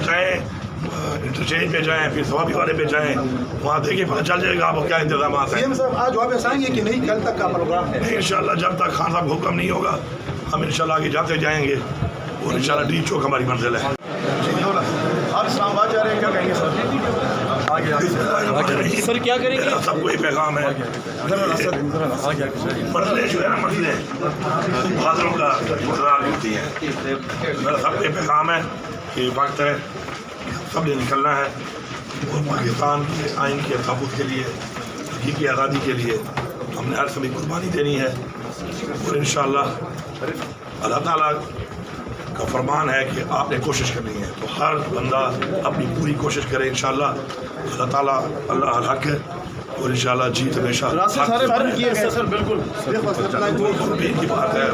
جائیں انٹرچینج پہ جائیں, پھر ثوابی والے پہ جائیں, وہاں دیکھیں پتہ چل جائے گا آپ کو کیا انتظامات ہیں. صاحب آج جواب آئیں گے کہ نہیں کل تک کا پروگرام ہے؟ نہیں انشاءاللہ جب تک خان صاحب حکم نہیں ہوگا ہم انشاءاللہ آگے جاتے جائیں گے, اور انشاءاللہ ڈی چوک ہماری منزل ہے. آپ اسلام آباد جا رہے ہیں, کیا کہیں گے سر کیا کریں گے؟ سب کو یہ پیغام ہے, مرضیں جو ہے نا مرضیں بہادروں کا مقرار ہوتی ہیں. میرا سب کو یہ پیغام ہے کہ وقت ہے سب نے نکلنا ہے, اور پاکستان کے آئین کے تحفظ کے لیے, حقیقی آزادی کے لیے ہم نے ہر سبھی قربانی دینی ہے. اور انشاءاللہ اللہ تعالیٰ کا فرمان ہے کہ آپ نے کوشش کرنی ہے, تو ہر بندہ اپنی پوری کوشش کرے. انشاءاللہ اللہ تعالیٰ اللہ الحق ہے, اور انشاءاللہ جیت ہمیشہ سر بالکل کی بات ہے.